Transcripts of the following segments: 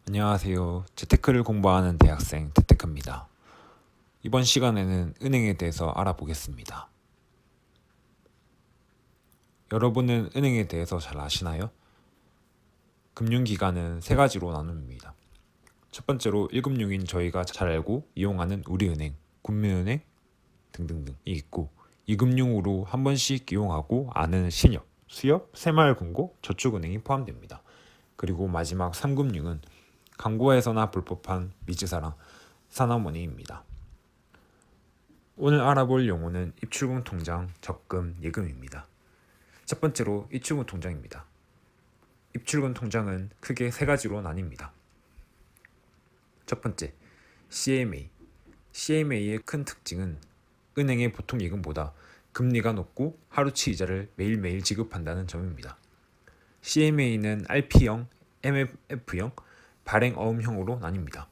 안녕하세요. 재테크를 공부하는 대학생 태테크입니다. 이번 시간에는 은행에 대해서 알아보겠습니다. 여러분은 은행에 대해서 잘 아시나요? 금융기관은 세 가지로 나눕니다. 첫 번째로 1금융인 저희가 잘 알고 이용하는 우리은행, 국민은행 등등등이 있고 2금융으로 한 번씩 이용하고 아는 신협, 수협, 새마을금고, 저축은행이 포함됩니다. 그리고 마지막 3금융은 광고에서나 볼 법한 미즈사랑, 사나머니입니다. 오늘 알아볼 용어는 입출금 통장, 적금, 예금입니다. 첫 번째로 입출금 통장입니다. 입출금 통장은 크게 세 가지로 나뉩니다. 첫 번째, CMA. CMA의 큰 특징은 은행의 보통 예금보다 금리가 높고 하루치 이자를 매일매일 지급한다는 점입니다. CMA는 RP형, MF형, 발행어음형으로 나뉩니다.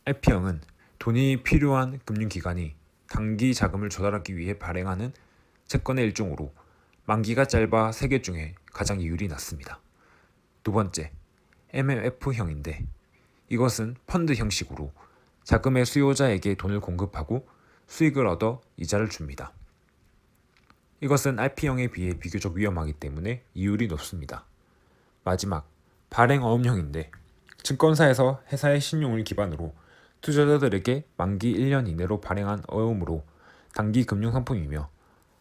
RP형은 돈이 필요한 금융기관이 단기 자금을 조달하기 위해 발행하는 채권의 일종으로 만기가 짧아 3개 중에 가장 이율이 낮습니다. 두 번째, MMF형인데 이것은 펀드 형식으로 자금의 수요자에게 돈을 공급하고 수익을 얻어 이자를 줍니다. 이것은 RP형에 비해 비교적 위험하기 때문에 이율이 높습니다. 마지막, 발행어음형인데 증권사에서 회사의 신용을 기반으로 투자자들에게 만기 1년 이내로 발행한 어음으로 단기 금융상품이며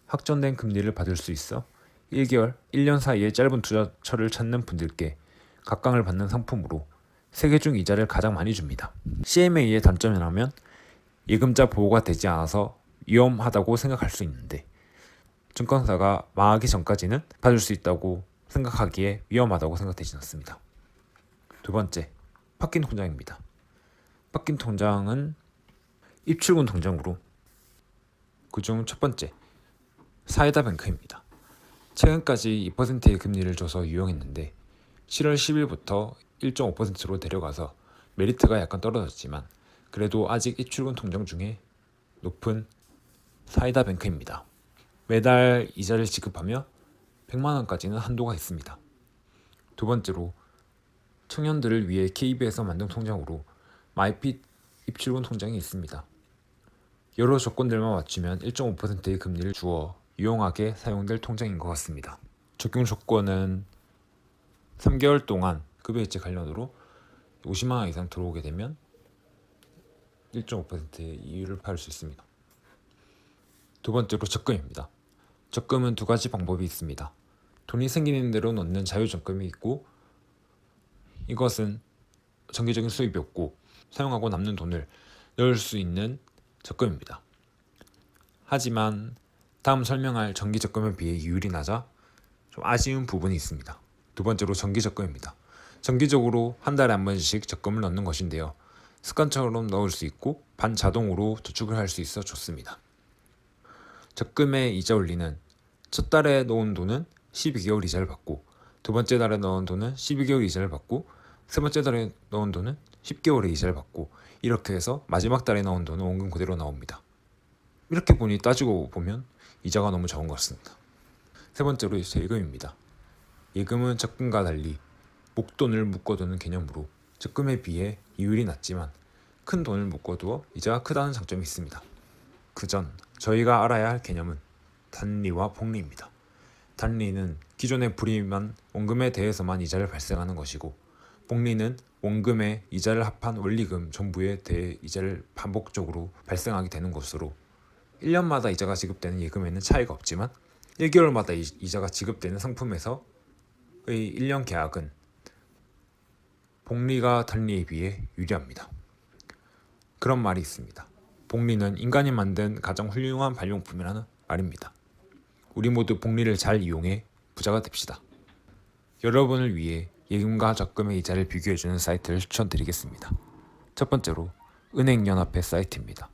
확정된 금리를 받을 수 있어 1개월, 1년 사이의 짧은 투자처를 찾는 분들께 각광을 받는 상품으로 세계 중 이자를 가장 많이 줍니다. CMA의 단점이라면 예금자 보호가 되지 않아서 위험하다고 생각할 수 있는데 증권사가 망하기 전까지는 받을 수 있다고 생각하기에 위험하다고 생각되지 않습니다. 두 번째, 파킹 통장입니다. 파킹 통장은 입출금 통장으로 그중 첫 번째, 사이다뱅크입니다. 최근까지 2%의 금리를 줘서 유용했는데 7월 10일부터 1.5%로 내려가서 메리트가 약간 떨어졌지만 그래도 아직 입출금 통장 중에 높은 사이다뱅크입니다. 매달 이자를 지급하며 100만 원까지는 한도가 있습니다. 두 번째로 청년들을 위해 KB에서 만든 통장으로 마이핏 입출금 통장이 있습니다. 여러 조건들만 맞추면 1.5%의 금리를 주어 유용하게 사용될 통장인 것 같습니다. 적용 조건은 3개월 동안 급여일제 관련으로 50만 원 이상 들어오게 되면 1.5%의 이율을 받을 수 있습니다. 두 번째로 적금입니다. 적금은 두 가지 방법이 있습니다. 돈이 생기는 대로 넣는 자유적금이 있고 이것은 정기적인 수입이 없고 사용하고 남는 돈을 넣을 수 있는 적금입니다. 하지만 다음 설명할 정기적금에 비해 이율이 낮아 좀 아쉬운 부분이 있습니다. 두 번째로 정기적금입니다. 정기적으로 한 달에 한 번씩 적금을 넣는 것인데요. 습관처럼 넣을 수 있고 반자동으로 저축을 할 수 있어 좋습니다. 적금의 이자 원리는 첫 달에 넣은 돈은 12개월 이자를 받고 두 번째 달에 넣은 돈은 12개월 이자를 받고 세 번째 달에 넣은 돈은 10개월의 이자를 받고 이렇게 해서 마지막 달에 넣은 돈은 원금 그대로 나옵니다. 이렇게 따지고 보면 이자가 너무 적은 것 같습니다. 세 번째로 예금입니다. 예금은 적금과 달리 목돈을 묶어두는 개념으로 적금에 비해 이율이 낮지만 큰 돈을 묶어두어 이자가 크다는 장점이 있습니다. 그전 저희가 알아야 할 개념은 단리와 복리입니다. 단리는 기존의 불임한 원금에 대해서만 이자를 발생하는 것이고 복리는 원금에 이자를 합한 원리금 전부에 대해 이자를 반복적으로 발생하게 되는 것으로 1년마다 이자가 지급되는 예금에는 차이가 없지만 1개월마다 이자가 지급되는 상품에서의 1년 계약은 복리가 단리에 비해 유리합니다. 그런 말이 있습니다. 복리는 인간이 만든 가장 훌륭한 발명품이라는 말입니다. 우리 모두 복리를 잘 이용해 부자가 됩시다. 여러분을 위해 예금과 적금의 이자를 비교해주는 사이트를 추천드리겠습니다. 첫 번째로 은행연합회 사이트입니다.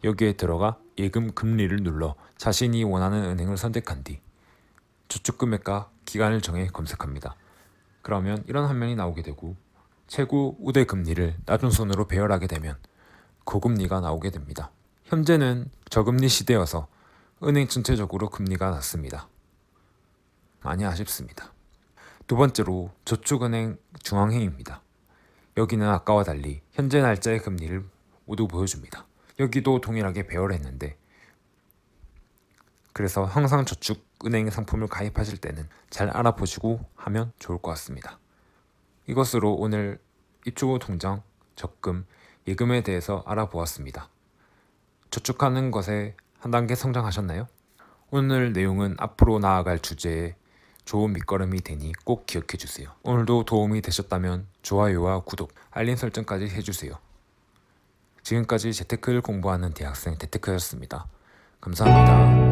여기에 들어가 예금 금리를 눌러 자신이 원하는 은행을 선택한 뒤 저축금액과 기간을 정해 검색합니다. 그러면 이런 화면이 나오게 되고 최고 우대 금리를 낮은 손으로 배열하게 되면 고금리가 나오게 됩니다. 현재는 저금리 시대여서 은행 전체적으로 금리가 낮습니다. 많이 아쉽습니다. 두 번째로 저축은행 중앙회의입니다. 여기는 아까와 달리 현재 날짜의 금리를 모두 보여줍니다. 여기도 동일하게 배열을 했는데, 그래서 항상 저축은행 상품을 가입하실 때는 잘 알아보시고 하면 좋을 것 같습니다. 이것으로 오늘 입주 통장, 적금, 예금에 대해서 알아보았습니다. 저축하는 것에 한 단계 성장하셨나요? 오늘 내용은 앞으로 나아갈 주제에 좋은 밑거름이 되니 꼭 기억해 주세요. 오늘도 도움이 되셨다면 좋아요와 구독, 알림 설정까지 해주세요. 지금까지 재테크를 공부하는 대학생 대테크였습니다. 감사합니다.